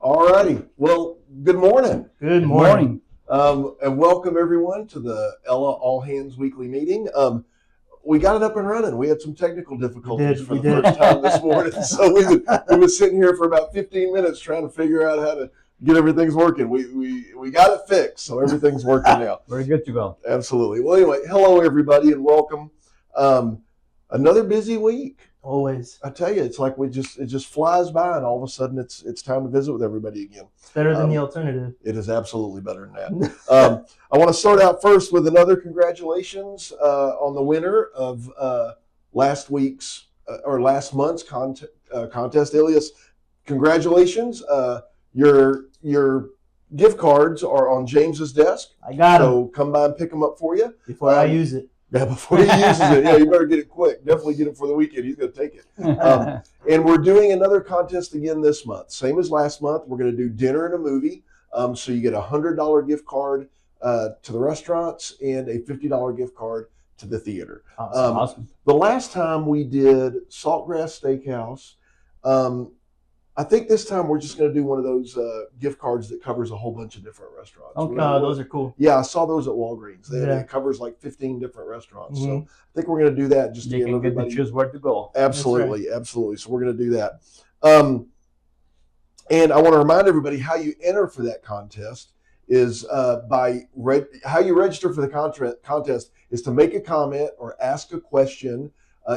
All righty. Well, good morning. Good morning. And welcome everyone to the Ella All Hands Weekly Meeting. We got it up and running. We had some technical difficulties for the first time this morning. So we've been sitting here for about 15 minutes trying to figure out how to get everything's working. We got it fixed, so everything's working now. We're good to go. Absolutely. Well, anyway, hello everybody and welcome. Another busy week. Always. I tell you, it's like it just flies by, and all of a sudden it's time to visit with everybody again. It's better than the alternative. It is absolutely better than that. I want to start out first with another congratulations on the winner of last month's contest. Ilias, congratulations! Your gift cards are on James's desk. I got them. So come by and pick them up for you Before I use it. Yeah, before he uses it. Yeah, you better get it quick. Definitely get it for the weekend. He's going to take it. And we're doing another contest again this month. Same as last month. We're going to do dinner and a movie. So you get a $100 gift card to the restaurants and a $50 gift card to the theater. Awesome. The last time we did Saltgrass Steakhouse. I think this time we're just going to do one of those gift cards that covers a whole bunch of different restaurants. Okay, those are cool. Yeah, I saw those at Walgreens. It covers like 15 different restaurants. So I think we're going to do that just to give everybody. You can choose where to go. Absolutely, right. Absolutely. So we're going to do that. And I want to remind everybody how you enter for that contest is how you register for the contest is to make a comment or ask a question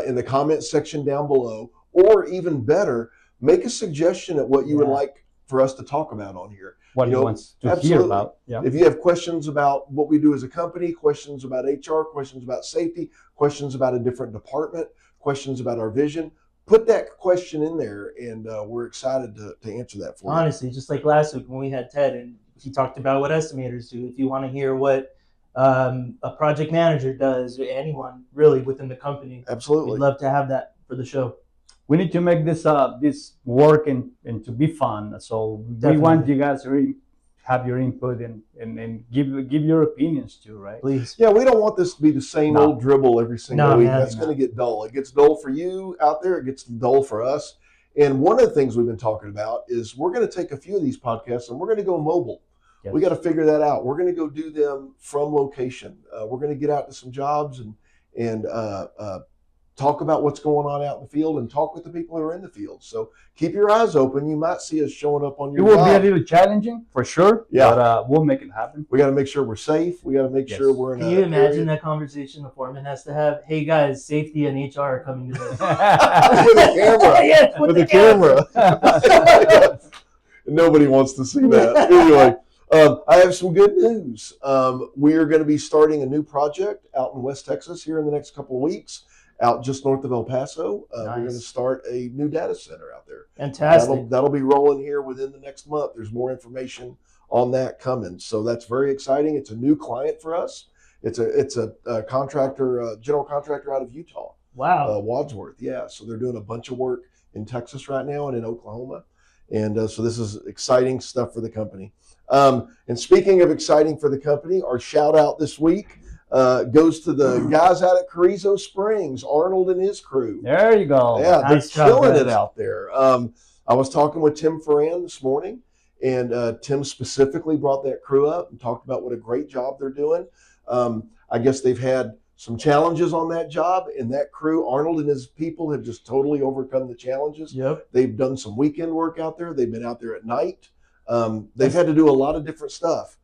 in the comment section down below, or even better, make a suggestion at what you would like for us to talk about on here. What you want to hear about. Yeah. If you have questions about what we do as a company, questions about HR, questions about safety, questions about a different department, questions about our vision, put that question in there, and we're excited to answer that for you. Honestly, just like last week when we had Ted and he talked about what estimators do. If you want to hear what a project manager does, or anyone really within the company, absolutely, we'd love to have that for the show. We need to make this work and to be fun. So Definitely. We want you guys to have your input and give your opinions too, right? Please. Yeah, we don't want this to be the same old dribble every single week. That's going to get dull. It gets dull for you out there. It gets dull for us. And one of the things we've been talking about is we're going to take a few of these podcasts and we're going to go mobile. Yes. We got to figure that out. We're going to go do them from location. We're going to get out to some jobs and talk about what's going on out in the field and talk with the people who are in the field. So keep your eyes open. You might see us showing up on your job. It will be a little challenging for sure. Yeah. But we'll make it happen. We got to make sure we're safe. We got to make sure we're in Can you imagine that conversation the foreman has to have? Hey guys, safety and HR are coming to this. With a camera. Yes, with a camera. Nobody wants to see that. Anyway. I have some good news. We are going to be starting a new project out in West Texas here in the next couple of weeks, out just north of El Paso. Nice. We're going to start a new data center out there. Fantastic. That'll be rolling here within the next month. There's more information on that coming. So that's very exciting. It's a new client for us. It's a contractor, general contractor out of Utah. Wow. Wadsworth. Yeah. So they're doing a bunch of work in Texas right now and in Oklahoma. And so this is exciting stuff for the company. And speaking of exciting for the company, our shout out this week goes to the guys out at Carrizo Springs, Arnold and his crew. There you go. Yeah, nice they're killing it out there. I was talking with Tim Ferran this morning, and Tim specifically brought that crew up and talked about what a great job they're doing. I guess they've had some challenges on that job, and that crew, Arnold and his people, have just totally overcome the challenges. Yep. They've done some weekend work out there. They've been out there at night. They've had to do a lot of different stuff.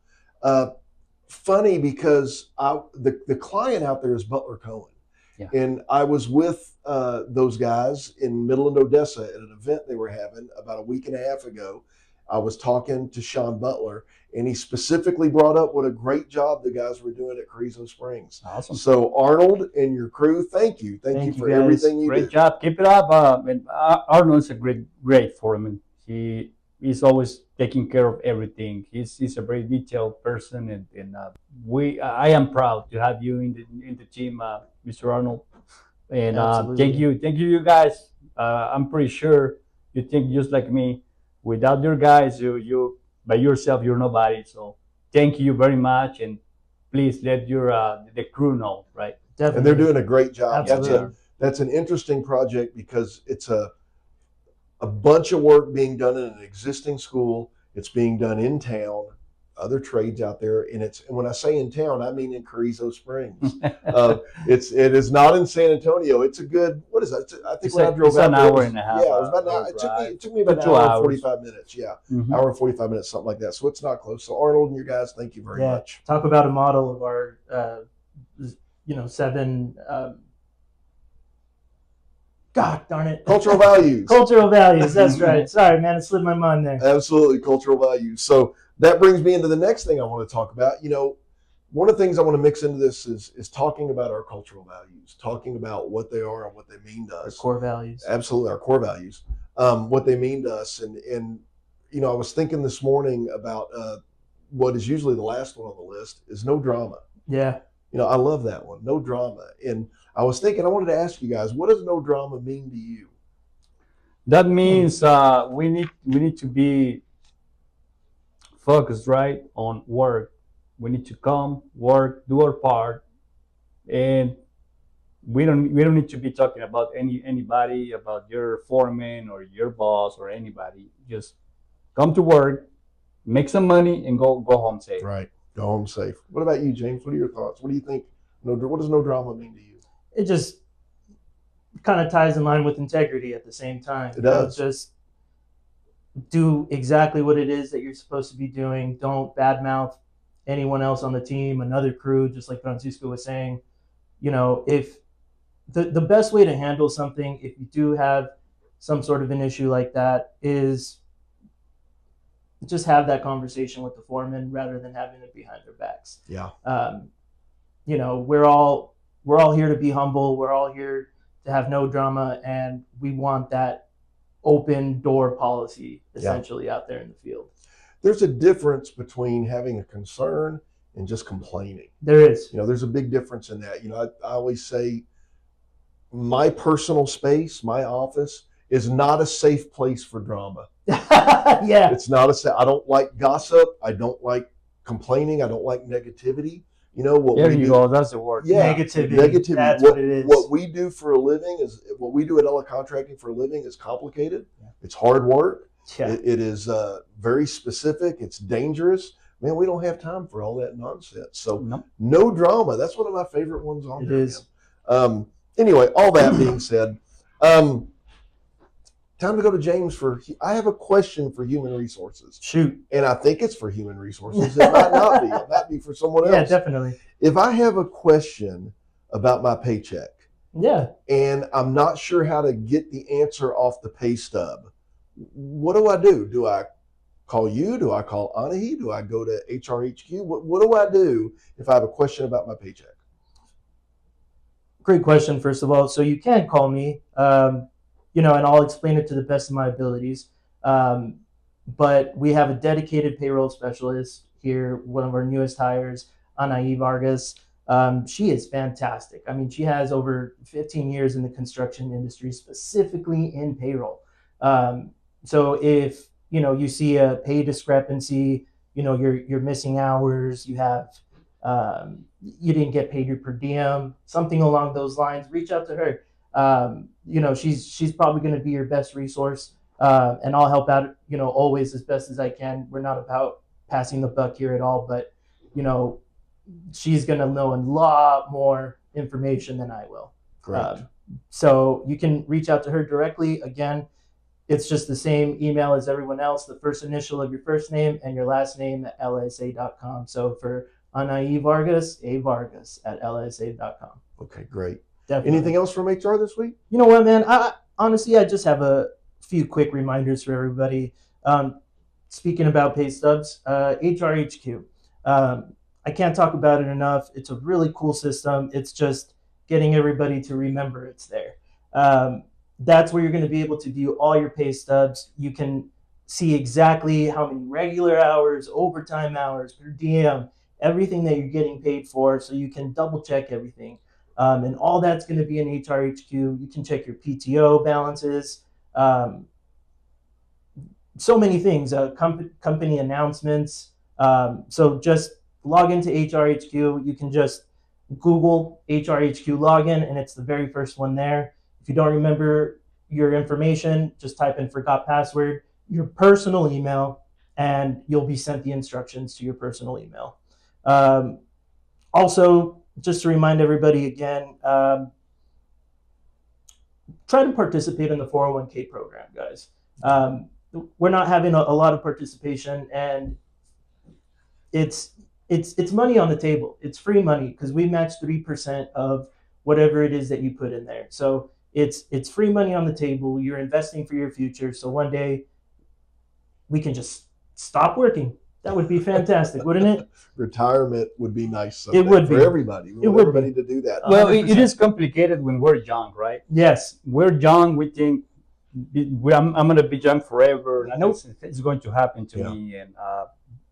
Funny because the client out there is Butler Cohen. Yeah. And I was with those guys in Midland, Odessa at an event they were having about a week and a half ago. I was talking to Sean Butler, and he specifically brought up what a great job the guys were doing at Carrizo Springs. Awesome. So Arnold and your crew, thank you. Thank you for everything you do. Great job. Keep it up. Arnold's a great foreman. He's always taking care of everything. He's a very detailed person, and I am proud to have you in the team, Mr. Arnold. And thank you guys. I'm pretty sure you think just like me. Without your guys, you by yourself, you're nobody. So thank you very much, and please let your the crew know, right? Definitely. And they're doing a great job. Absolutely. That's an interesting project because it's a bunch of work being done in an existing school It's being done in town, other trades out there, and when I say in town, I mean in Carrizo Springs. It is not in San Antonio. It's a good, what is that? I think when I drove out an hour and a half. Yeah, it was about an hour. It took me about an hour and 45 minutes. Yeah, hour and 45 minutes, something like that. So it's not close. So Arnold and your guys, thank you very much. Talk about a model of our, 7. God darn it. Cultural values. Cultural values. That's right. Sorry, man. It slipped my mind there. Absolutely. Cultural values. So that brings me into the next thing I want to talk about. One of the things I want to mix into this is talking about our cultural values, talking about what they are and what they mean to us. Our core values. Absolutely. Our core values, what they mean to us. And I was thinking this morning about what is usually the last one on the list is no drama. Yeah. I love that one. No drama. And I was thinking, I wanted to ask you guys, what does no drama mean to you? That means we need to be focused, right, on work. We need to come, work, do our part, and we don't need to be talking about anybody, about your foreman or your boss or anybody. Just come to work, make some money, and go home safe. Right. Go home safe. What about you, James? What are your thoughts? What do you think? What does no drama mean to you? It just kind of ties in line with integrity at the same time. It does. Just do exactly what it is that you're supposed to be doing. Don't badmouth anyone else on the team, another crew, just like Francisco was saying. If the best way to handle something, if you do have some sort of an issue like that, is just have that conversation with the foreman rather than having it behind their backs. Yeah. We're all here to be humble. We're all here to have no drama, and we want that open door policy essentially out there in the field. There's a difference between having a concern and just complaining. There is. There's a big difference in that. I always say my personal space, my office, is not a safe place for drama. Yeah. It's not I don't like gossip. I don't like complaining. I don't like negativity. There you go. That's the word. Yeah, negativity. That's what it is. What we do for a living what we do at Ella Contracting for a living is complicated. Yeah. It's hard work. Yeah. It is very specific. It's dangerous. Man, we don't have time for all that nonsense. So no drama. That's one of my favorite ones on there. It is. Anyway, all that being said, time to go to James I have a question for human resources. Shoot. And I think it's for human resources. It might not be. It might be for someone else. Yeah, definitely. If I have a question about my paycheck, and I'm not sure how to get the answer off the pay stub, what do? Do I call you? Do I call Anahi? Do I go to HRHQ? What do I do if I have a question about my paycheck? Great question, first of all. So you can call me. And I'll explain it to the best of my abilities. But we have a dedicated payroll specialist here, one of our newest hires, Anaí Vargas. She is fantastic. I mean, she has over 15 years in the construction industry, specifically in payroll. So if, you see a pay discrepancy, you're missing hours, you have, you didn't get paid your per diem, something along those lines, reach out to her. She's probably going to be your best resource, and I'll help out, always as best as I can. We're not about passing the buck here at all, but, she's going to know a lot more information than I will. Correct. So you can reach out to her directly. Again, it's just the same email as everyone else, the first initial of your first name and your last name at lsa.com. So for Anaí Vargas, avargas@lsa.com. Okay, great. Definitely. Anything else from HR this week? You know what, man? I just have a few quick reminders for everybody. Speaking about pay stubs, HRHQ. I can't talk about it enough. It's a really cool system. It's just getting everybody to remember it's there. That's where you're going to be able to view all your pay stubs. You can see exactly how many regular hours, overtime hours, per diem, everything that you're getting paid for, so you can double check everything. And all that's going to be in HRHQ. You can check your PTO balances, so many things, company announcements. So just log into HRHQ. You can just Google HRHQ login, and it's the very first one there. If you don't remember your information, just type in forgot password, your personal email, and you'll be sent the instructions to your personal email. Also, just to remind everybody again, try to participate in the 401k program, guys. We're not having a lot of participation, and it's money on the table. It's free money because we match 3% of whatever it is that you put in there. So it's free money on the table. You're investing for your future. So one day we can just stop working. That would be fantastic, wouldn't it? Retirement would be nice someday. It would for be. everybody. We want everybody to do that. Well, it is complicated when we're young, right? Yes. We're young. We think I'm going to be young forever. Nope. It's going to happen to me. And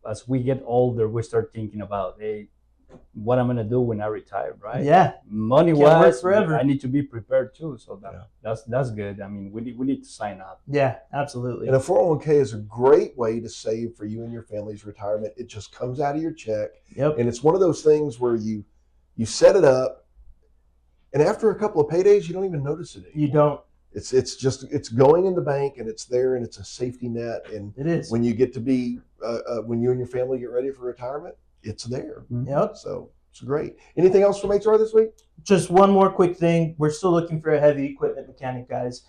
as we get older, we start thinking about, hey, what I'm going to do when I retire, right? Yeah. Money-wise, forever. I need to be prepared too. So that's good. I mean, we need to sign up. Yeah, absolutely. And a 401k is a great way to save for you and your family's retirement. It just comes out of your check. Yep. And it's one of those things where you set it up, and after a couple of paydays, you don't even notice it anymore. You don't. It's going in the bank, and it's there, and it's a safety net. And It is. when you get to be when you and your family get ready for retirement, it's there. Yep. So it's great. Anything else from HR this week? Just one more quick thing. We're still looking for a heavy equipment mechanic, guys.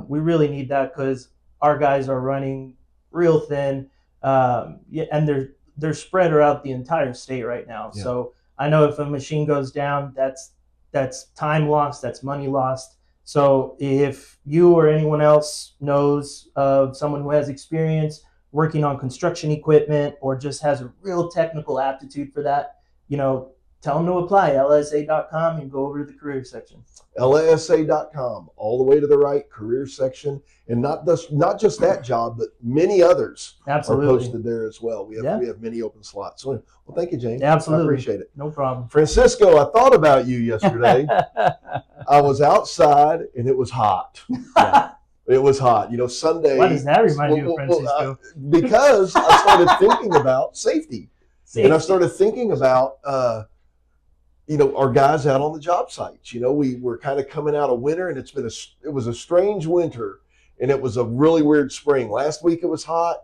We really need that because our guys are running real thin, and they're spread around the entire state right now. Yeah. So I know if a machine goes down, that's time lost, that's money lost. So if you or anyone else knows of someone who has experience working on construction equipment or just has a real technical aptitude for that, tell them to apply, lsa.com, and go over to the career section. LSA.com, all the way to the right, career section. And not just that job, but many others Absolutely. are posted there as well. We have many open slots. So, well, thank you, James. Absolutely. I appreciate it. No problem. Francisco, I thought about you yesterday. I was outside and it was hot. Yeah. It was hot. Sunday. Why does that remind you of Francisco? Because I started thinking about safety. And I started thinking about, our guys out on the job sites. We were kind of coming out of winter, and it was a strange winter, and it was a really weird spring. Last week it was hot.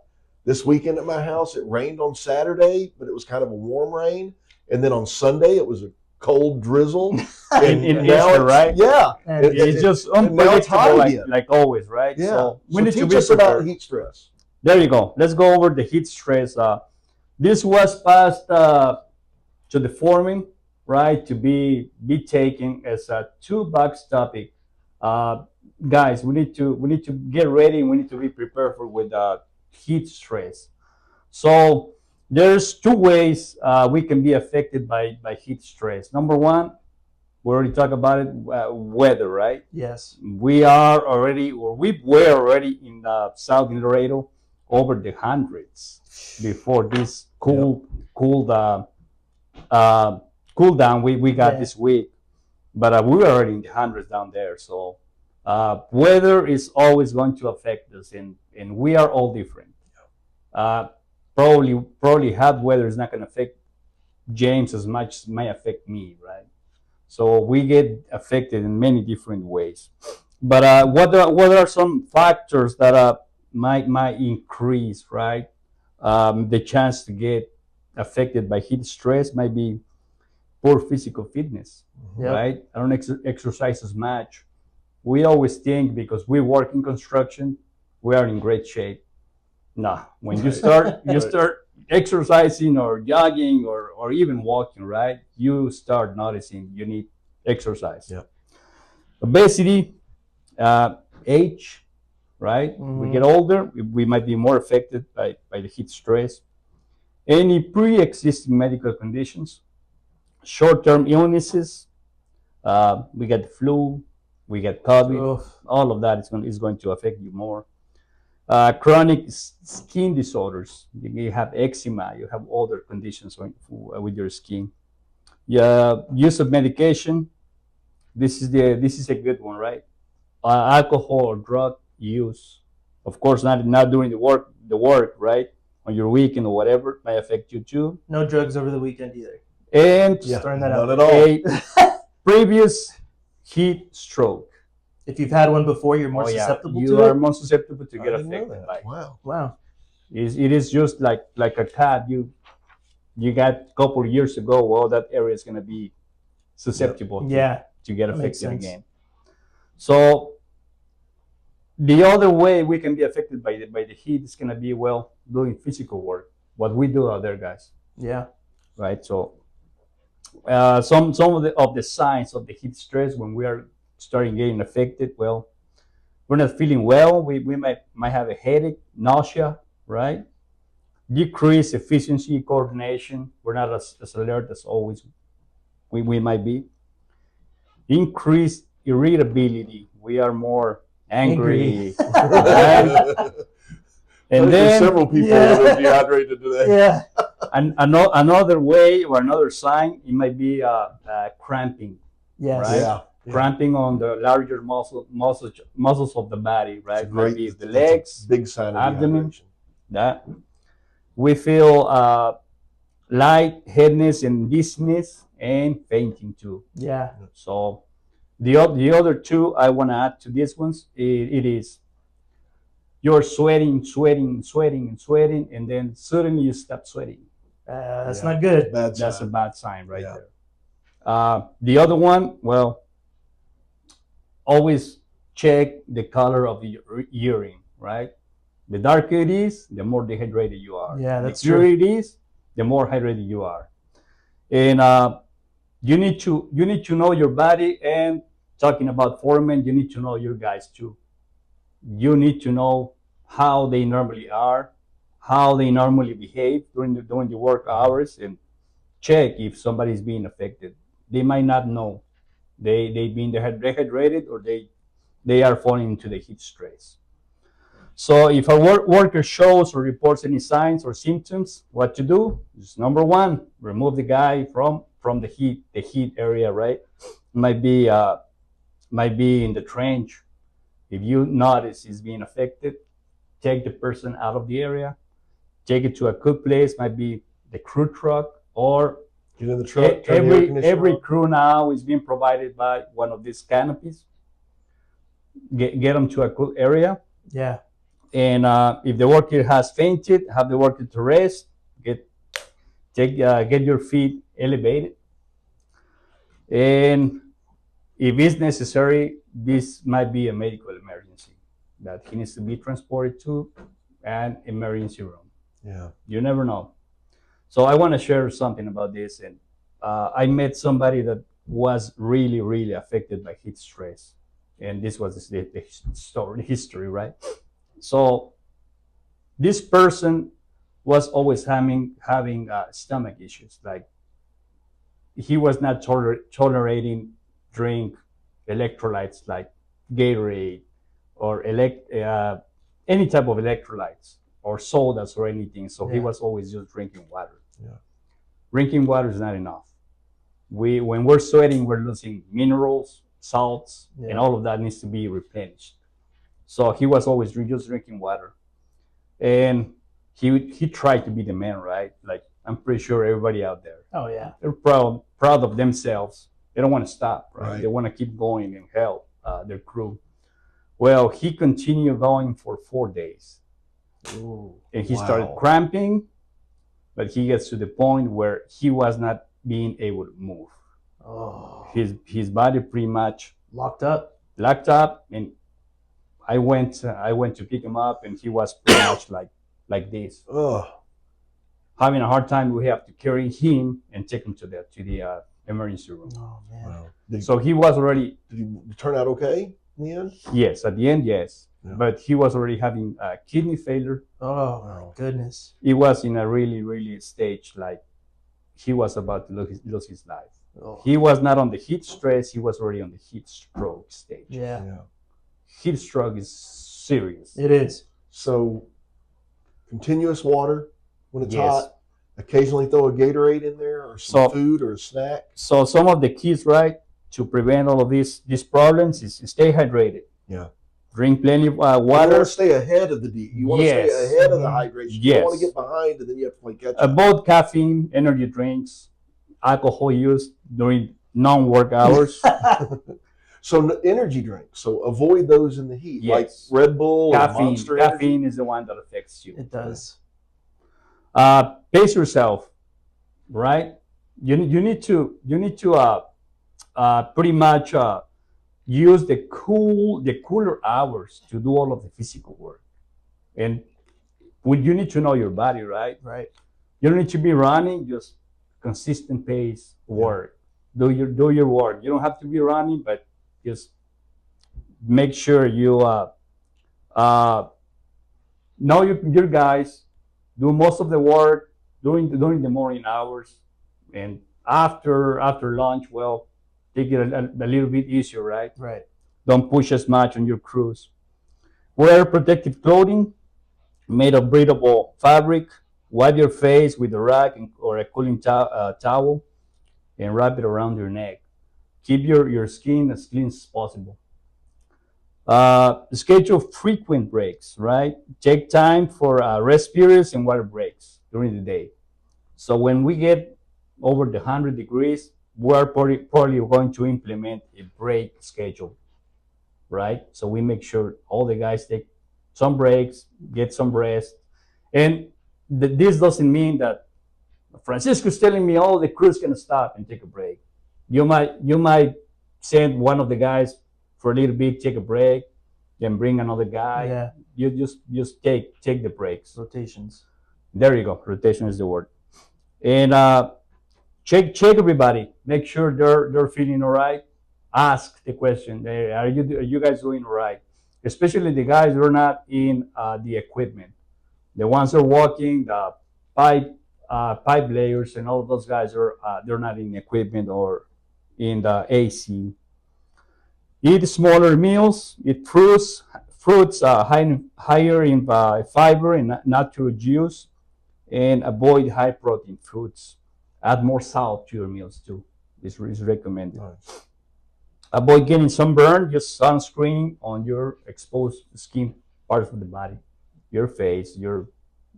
This weekend at my house, it rained on Saturday, but it was kind of a warm rain. And then on Sunday, it was a cold drizzle. in Easter, right? Yeah. And it's just unpredictable, like always, right? Yeah. So we need to teach be us prepared. about heat stress. There you go. Let's go over the heat stress. This was passed to the foreman, right, to be taken as a toolbox topic. Guys, we need to get ready. We need to be prepared with heat stress. So there's two ways we can be affected by heat stress. Number one, we already talked about it, weather, right? Yes. We were already in South Laredo over the hundreds before this cool down we got this week, but we were already in the hundreds down there. So weather is always going to affect us, and we are all different. Probably hot weather is not going to affect James as much as it may affect me, right? So we get affected in many different ways. But what are some factors that might increase, right? The chance to get affected by heat stress might be poor physical fitness, right? I don't exercise as much. We always think because we work in construction, we are in great shape. No, when you start exercising or jogging or even walking, right? You start noticing you need exercise. Yeah. Obesity, age, right? Mm-hmm. We get older, we might be more affected by the heat stress. Any pre-existing medical conditions, short-term illnesses, we get the flu, we get COVID, all of that is going to affect you more. Chronic skin disorders, you have eczema, you have other conditions with your skin. Use of medication, this is a good one, right? Alcohol or drug use, of course, not during the work, right? On your weekend or whatever, may affect you too. No drugs over the weekend either. And Throwing that Not out. at all. a previous heat stroke. If you've had one before, you're more susceptible you to are it. more susceptible to I get didn't know affected that. by it. Wow. Wow. It is just like a cat. You got a couple of years ago. Well, that area is going to be susceptible to get affected again. So the other way we can be affected by the heat is going to be, well, doing physical work. What we do out there, guys. Yeah. Right. So some of the signs of the heat stress when we are starting getting affected. Well, we're not feeling well. We might have a headache, nausea, right? Decreased efficiency, coordination. We're not as alert as always we might be. Increased irritability. We are more angry. Right? And then several people that are dehydrated today. Yeah. And another way or another sign, it might be cramping. Yes. Right? Yeah. Cramping on the larger muscles of the body, right? Great, Maybe the legs, big sign of abdomen. dehydration. That we feel lightheadedness and dizziness and fainting too. Yeah. So the other two I want to add to these ones, it is you're sweating, and then suddenly you stop sweating. That's not good. That's a bad sign right there. The other one, well, always check the color of the urine, right? The darker it is, the more dehydrated you are. Yeah, that's the clearer true. it is, the more hydrated you are. And you need to know your body. And talking about foremen, you need to know your guys too. You need to know how they normally are, how they normally behave during the work hours, and check if somebody's being affected. They might not know. They've been dehydrated, or they are falling into the heat stress. So if a worker shows or reports any signs or symptoms, what to do is, number one, remove the guy from the heat area, right? Might be in the trench. If you notice he's being affected, take the person out of the area, take it to a cook place, might be the crew truck, or get in the truck. Every crew now is being provided by one of these canopies. Get them to a cool area. Yeah. And if the worker has fainted, have the worker to rest. Get your feet elevated. And if it's necessary, this might be a medical emergency that he needs to be transported to an emergency room. Yeah. You never know. So I want to share something about this. And I met somebody that was really, really affected by heat stress. And this was the story, history, right? So this person was always having stomach issues. Like, he was not tolerating drink electrolytes like Gatorade or any type of electrolytes or sodas or anything. So he was always just drinking water. Yeah. Drinking water is not enough. When we're sweating, we're losing minerals, salts, and all of that needs to be replenished. So he was always just drinking water. And he tried to be the man, right? Like, I'm pretty sure everybody out there. Oh, yeah. They're proud of themselves. They don't want to stop, right? They want to keep going and help their crew. Well, he continued going for 4 days. Ooh, and he started cramping, but he gets to the point where he was not being able to move. Oh. His body pretty much locked up, and I went to pick him up, and he was pretty much like this. Having a hard time. We have to carry him and take him to the emergency room. Oh man! Wow. So he was already. Did he turn out okay in the end? Yes, at the end, yes. Yeah. But he was already having kidney failure. Oh my goodness! He was in a really, really stage, like he was about to lose his life. Oh. He was not on the heat stress. He was already on the heat stroke stage. Yeah. Heat stroke is serious. It is. So, continuous water when it's hot. Occasionally throw a Gatorade in there, or some food or a snack. So some of the keys, right, to prevent all of these problems is stay hydrated. Yeah. Drink plenty of water. You want to stay ahead of you want to stay ahead of the hydration. You don't want to get behind, and then you have to play catch up. Both caffeine, energy drinks, alcohol use during non-work hours. So energy drinks. So avoid those in the heat, like Red Bull or Monster Energy. Caffeine is the one that affects you. It does. Pace yourself, right? You need to pretty much use the cooler hours to do all of the physical work, and you need to know your body, right? Right. You don't need to be running, just consistent pace work. Do your work. You don't have to be running, but just make sure you know your guys. Do most of the work during the morning hours, and after lunch, well, take it a little bit easier, right? Right. Don't push as much on your crews. Wear protective clothing made of breathable fabric. Wipe your face with a rag or a cooling towel, and wrap it around your neck. Keep your skin as clean as possible. Schedule frequent breaks, right? Take time for rest periods and water breaks during the day. So when we get over the 100 degrees, we're probably going to implement a break schedule, right? So we make sure all the guys take some breaks, get some rest. And this doesn't mean that Francisco's telling me all the crew's gonna stop and take a break. You might send one of the guys for a little bit, take a break, then bring another guy. Yeah. You just take the breaks. Rotations. There you go. Rotation is the word. And check everybody. Make sure they're feeling all right. Ask the question. Are you guys doing all right? Especially the guys who are not in the equipment. The ones who are walking, the pipe layers, and all of those guys they're not in equipment or in the AC. Eat smaller meals. Eat fruits higher in fiber and natural juice, and avoid high protein foods. Add more salt to your meals too. This is recommended. Nice. Avoid getting sunburn. Just sunscreen on your exposed skin parts of the body, your face,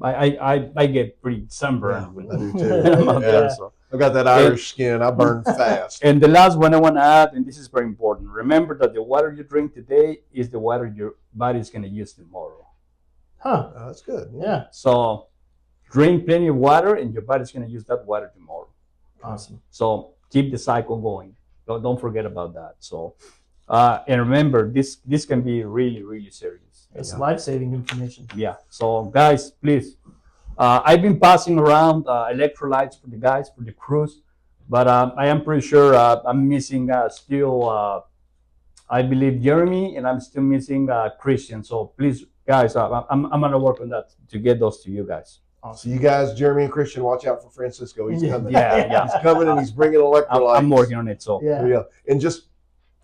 I get pretty sunburned. I do too. Yeah. So. I got that Irish skin. I burn fast. And the last one I want to add, and this is very important. Remember that the water you drink today is the water your body is going to use tomorrow. Huh. Oh, that's good. Yeah. So drink plenty of water, and your body's going to use that water tomorrow. Awesome. So keep the cycle going. Don't forget about that. So, and remember, this can be really, really serious. It's life-saving information. Yeah. So guys, please. I've been passing around electrolytes for the guys, for the crews, but I am pretty sure I'm missing still, I believe, Jeremy, and I'm still missing Christian. So please, guys, I'm going to work on that to get those to you guys. So you guys, Jeremy and Christian, watch out for Francisco. He's coming. Yeah. He's coming and he's bringing electrolytes. I'm working on it. So Yeah. And just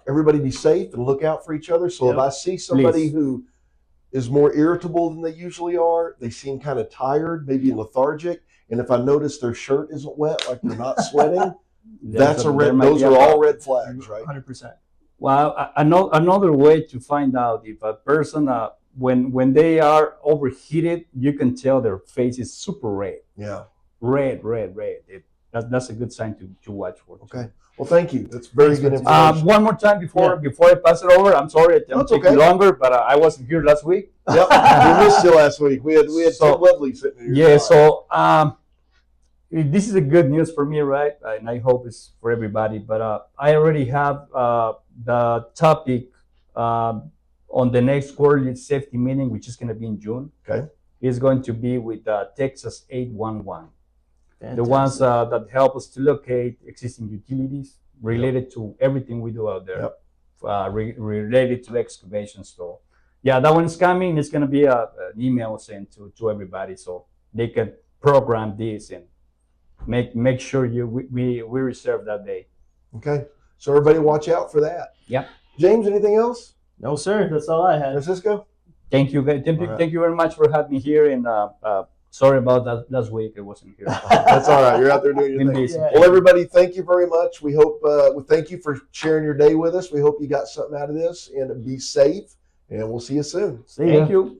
everybody be safe and look out for each other. So if I see somebody who is more irritable than they usually are, they seem kind of tired, maybe lethargic, and if I notice their shirt isn't wet, like they're not sweating, that's a red. Those are all red flags, right? 100%. Well, another way to find out if a person, when they are overheated, you can tell their face is super red. Yeah. Red. That's a good sign to watch for. Okay. Well, thank you. That's very good information. One more time before I pass it over. I'm sorry I'm taking longer, but I wasn't here last week. Yep. We missed you last week. We had Tim Lovely sitting here. Yeah. So this is a good news for me, right? And I hope it's for everybody. But I already have the topic on the next quarterly safety meeting, which is going to be in June. Okay. It's going to be with Texas 811. Fantastic. The ones that help us to locate existing utilities related to everything we do out there, related to excavation. So, yeah, that one's coming. It's going to be an email sent to everybody so they can program this and make sure we reserve that day. Okay. So everybody watch out for that. Yep. James, anything else? No, sir. That's all I had. Francisco? Thank you, guys. Thank you very much for having me here. And sorry about that last week. I wasn't here. That's all right. You're out there doing your thing. Yeah. Well, everybody, thank you very much. We hope, thank you for sharing your day with us. We hope you got something out of this, and be safe, and we'll see you soon. See ya. Thank you.